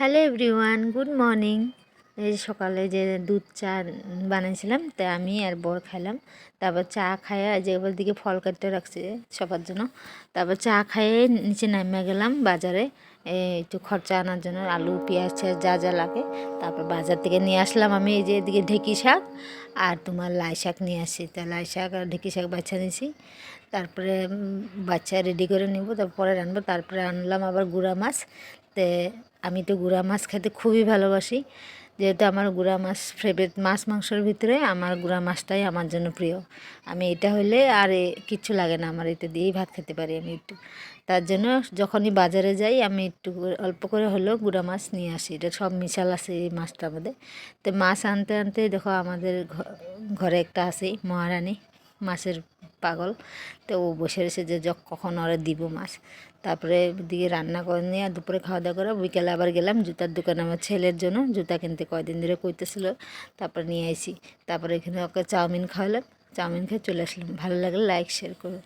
Hello everyone, good morning. এই সকালে যে দুধ চা বানিয়েছিলাম তা আমি আর বর খাইলাম। তারপর চা খাইয়ে যে এবার দিকে ফল কাটতে রাখছে সবার জন্য। তারপর চা খাইয়ে নিচে নামিয়ে গেলাম বাজারে একটু খরচা আনার জন্য, আলু পেঁয়াজ যা যা লাগে। তারপর বাজার থেকে নিয়ে আসলাম আমি এই যে এদিকে ঢেঁকি শাক আর তোমার লাই শাক নিয়ে আসি। তা লাই শাক আর ঢেঁকি শাক বাচ্চা নিয়েছি। তারপরে বাচ্চা রেডি করে নিব, তারপরে রানবো। তারপরে আনলাম আবার গুঁড়া মাছ। তে আমি তো গুঁড়া মাছ খেতে খুবই ভালোবাসি, যেহেতু আমার গুঁড়া মাছ ফেভারিট। মাছ মাংসের ভিতরে আমার গুঁড়া মাছটাই আমার জন্য প্রিয়। আমি এটা হলে আর কিচ্ছু লাগে না, আমার এটা দিয়েই ভাত খেতে পারি আমি একটু। তার জন্য যখনই বাজারে যাই আমি একটু অল্প করে হলেও গুঁড়া মাছ নিয়ে আসি। এটা সব মিশাল আছে এই মাছটার মধ্যে। তো মাছ আনতে আনতে দেখো আমাদের ঘরে একটা আছেই মহারানী, মাছের পাগল। তো ও বসে রয়েছে যে কখন ওরা দিব মাছ। তারপরে দিকে রান্না করে নিয়ে দুপুরে খাওয়া দাওয়া করে বিকেলে আবার গেলাম জুতার দোকানে আমার ছেলের জন্য জুতা কিনতে, কয়দিন ধরে কইতেছিল। তারপর নিয়ে আইছি। তারপরে এখানে ওকে চাউমিন খাওয়ালাম, চাউমিন খেয়ে চলে আসলাম। ভালো লাগলে লাইক শেয়ার করো।